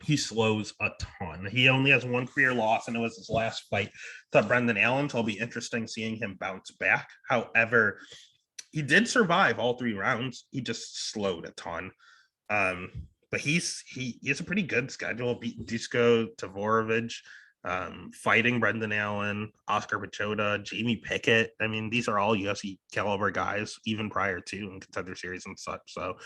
He slows a ton. He only has one career loss, and it was his last fight to Brendan Allen. So it'll be interesting seeing him bounce back. However, he did survive all 3 rounds. He just slowed a ton. But he has a pretty good schedule. Beat Dusko Tavorovich, fighting Brendan Allen, Oscar Pichota, Jamie Pickett. I mean, these are all UFC caliber guys, even prior to in Contender Series and such. So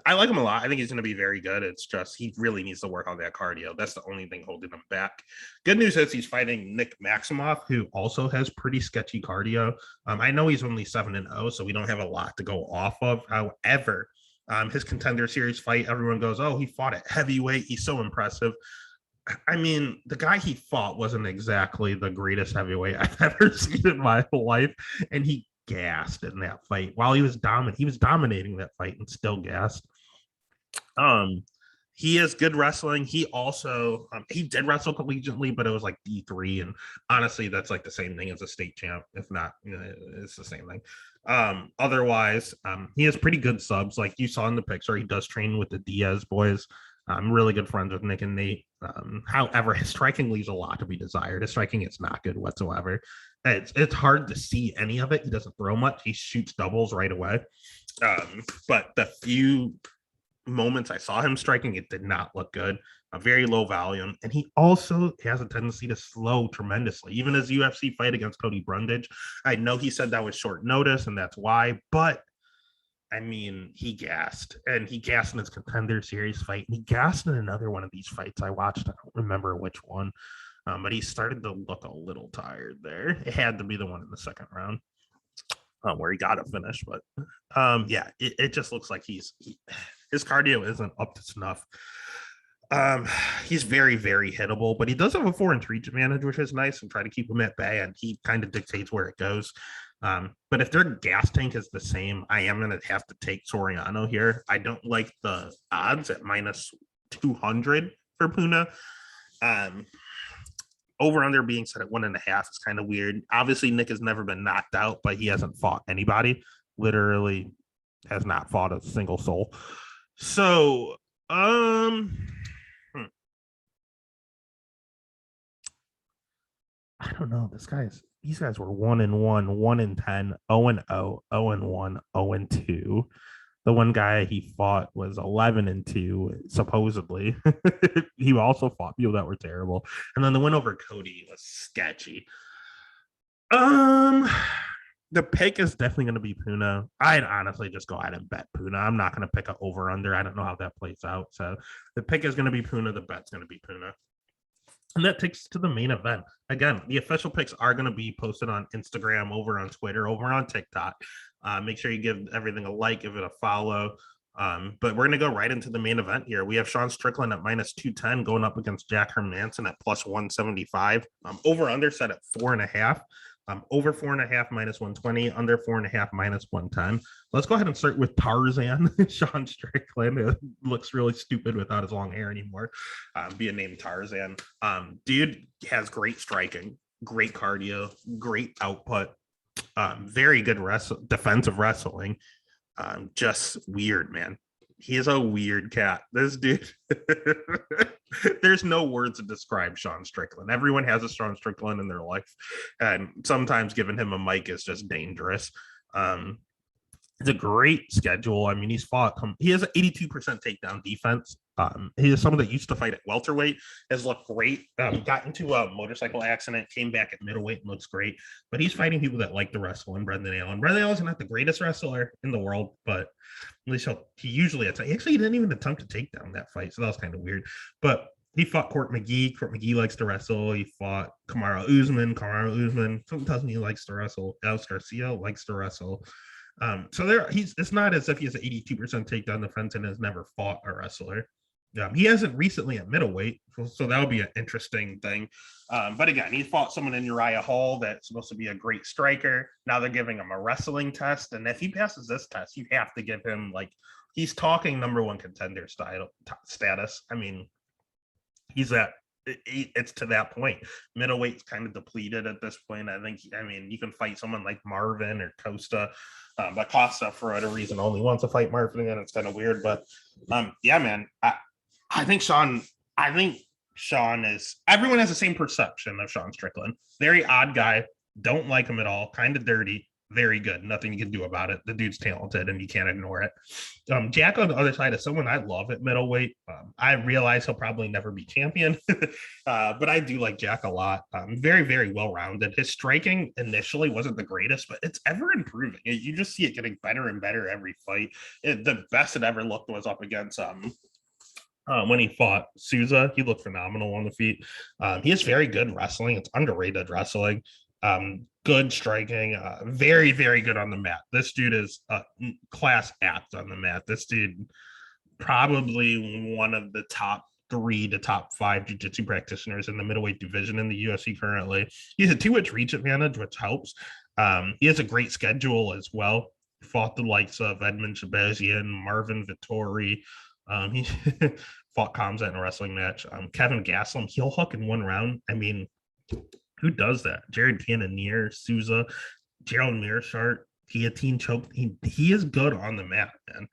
I like him a lot. I think he's going to be very good. It's just he really needs to work on that cardio. That's the only thing holding him back. Good news is he's fighting Nick Maximoff, who also has pretty sketchy cardio. I know he's only 7-0, so we don't have a lot to go off of. However, his Contender Series fight, everyone goes, oh, he fought at heavyweight. He's so impressive. I mean, the guy he fought wasn't exactly the greatest heavyweight I've ever seen in my life, and he gassed in that fight. While he was dominating that fight and still gassed. He is good wrestling. He also he did wrestle collegiately, but it was like D3, and honestly, that's like the same thing as a state champ. If not, it's the same thing. Otherwise, he has pretty good subs. Like you saw in the picture, he does train with the Diaz boys. I'm really good friends with Nick and Nate. However, his striking leaves a lot to be desired. His striking is not good whatsoever. It's hard to see any of it. He doesn't throw much. He shoots doubles right away. But the few moments I saw him striking, it did not look good. A very low volume, and he also has a tendency to slow tremendously. Even his UFC fight against Cody Brundage, I know he said that was short notice, and that's why. But I mean, he gassed in his Contender Series fight, and he gassed in another one of these fights I watched. I don't remember which one, but he started to look a little tired there. It had to be the one in the second round. Where he got a finish, but yeah, it just looks like his cardio isn't up to snuff. He's very, very hittable, but he does have a 4-3 advantage, which is nice, and try to keep him at bay, and he kind of dictates where it goes. But if their gas tank is the same, I am going to have to take Soriano here. I don't like the odds at -200 for Puna. Over under being set at 1.5 is kind of weird. Obviously, Nick has never been knocked out, but he hasn't fought anybody. Literally has not fought a single soul. So, I don't know. These guys were 1-1, 1-10, 0-0, 0-1, 0-2. The one guy he fought was 11-2, supposedly. He also fought people that were terrible. And then the win over Cody was sketchy. The pick is definitely going to be Puna. I'd honestly just go ahead and bet Puna. I'm not going to pick an over-under. I don't know how that plays out. So the pick is going to be Puna. The bet's going to be Puna. And that takes us to the main event. Again, the official picks are going to be posted on Instagram, over on Twitter, over on TikTok. Make sure you give everything a like, give it a follow. But we're going to go right into the main event here. We have Sean Strickland at -210 going up against Jack Hermansson at +175. Over under set at 4.5. Over 4.5 -120, under 4.5 -110. Let's go ahead and start with Tarzan. Sean Strickland, who looks really stupid without his long hair anymore, being named Tarzan. Dude has great striking, great cardio, great output, very good defensive wrestling. Just weird, man. He is a weird cat. This dude, there's no words to describe Sean Strickland. Everyone has a Sean Strickland in their life, and sometimes giving him a mic is just dangerous. It's a great schedule. I mean, he has an 82% takedown defense. He is someone that used to fight at welterweight, has looked great. Got into a motorcycle accident, came back at middleweight and looks great. But he's fighting people that like to wrestle, and Brendan Allen. Brendan Allen's not the greatest wrestler in the world, but at least he usually attacks. Actually, he didn't even attempt to take down that fight, so that was kind of weird. But he fought Court McGee. Court McGee likes to wrestle. He fought Kamaru Usman. Sometimes he likes to wrestle. Alex Garcia likes to wrestle. So it's not as if he has an 82% takedown defense and has never fought a wrestler. He hasn't recently at middleweight, so that would be an interesting thing. But again, he fought someone in Uriah Hall that's supposed to be a great striker. Now they're giving him a wrestling test, and if he passes this test, you have to give him like he's talking number one contender style status. I mean, he's at it's to that point. Middleweight's kind of depleted at this point. I mean, you can fight someone like Marvin or Costa, but Costa for whatever reason only wants to fight Marvin again. It's kind of weird, but yeah, man, I think Sean is, everyone has the same perception of Sean Strickland. Very odd guy, don't like him at all, kind of dirty, very good. Nothing you can do about it. The dude's talented and you can't ignore it. Jack on the other side is someone I love at middleweight. I realize he'll probably never be champion, but I do like Jack a lot. Very, very well-rounded. His striking initially wasn't the greatest, but it's ever improving. You just see it getting better and better every fight. The best it ever looked was up against when he fought Souza. He looked phenomenal on the feet. He is very good wrestling. It's underrated wrestling. Good striking, very, very good on the mat. This dude is class act on the mat. This dude probably one of the top 3 to top 5 jiu-jitsu practitioners in the middleweight division in the UFC currently. He's a 2-inch reach advantage, which helps. He has a great schedule as well. He fought the likes of Edmund Shabazian, Marvin Vittori. He fought Kamzat in a wrestling match. Kevin Gastelum, heel hook in 1 round. I mean, who does that? Jared Cannonier, Souza, Gerald Mearshart, guillotine choke. He is good on the mat, man.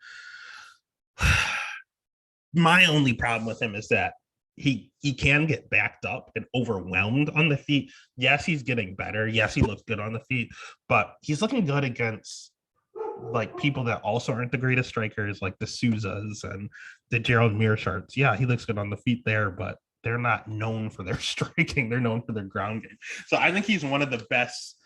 My only problem with him is that he can get backed up and overwhelmed on the feet. Yes, he's getting better. Yes, he looks good on the feet, but he's looking good against like people that also aren't the greatest strikers, like the Souzas and the Gerald Mearsharts. Yeah, he looks good on the feet there, but they're not known for their striking. They're known for their ground game. So I think he's one of the best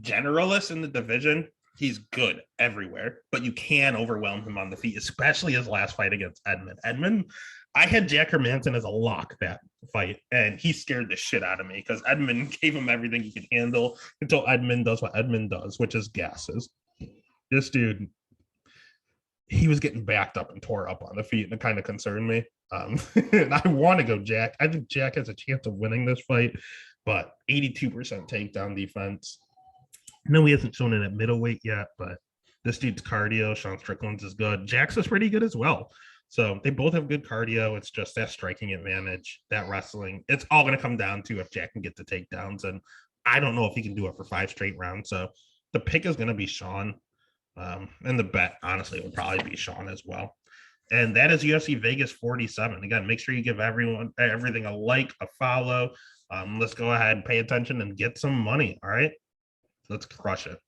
generalists in the division. He's good everywhere, but you can overwhelm him on the feet, especially his last fight against Edmund. I had Jack Hermansson as a lock that fight, and he scared the shit out of me because Edmund gave him everything he could handle until Edmund does what Edmund does, which is gasses. This dude, he was getting backed up and tore up on the feet, and it kind of concerned me. And I want to go Jack. I think Jack has a chance of winning this fight, but 82% takedown defense. No, he hasn't shown it at middleweight yet, but this dude's cardio, Sean Strickland's is good. Jack's is pretty good as well. So they both have good cardio. It's just that striking advantage, that wrestling. It's all going to come down to if Jack can get the takedowns, and I don't know if he can do it for 5 straight rounds. So the pick is going to be Sean. And the bet, honestly, would probably be Sean as well. And that is UFC Vegas 47. Again, make sure you give everything a like, a follow. Let's go ahead, pay attention, and get some money. All right, let's crush it.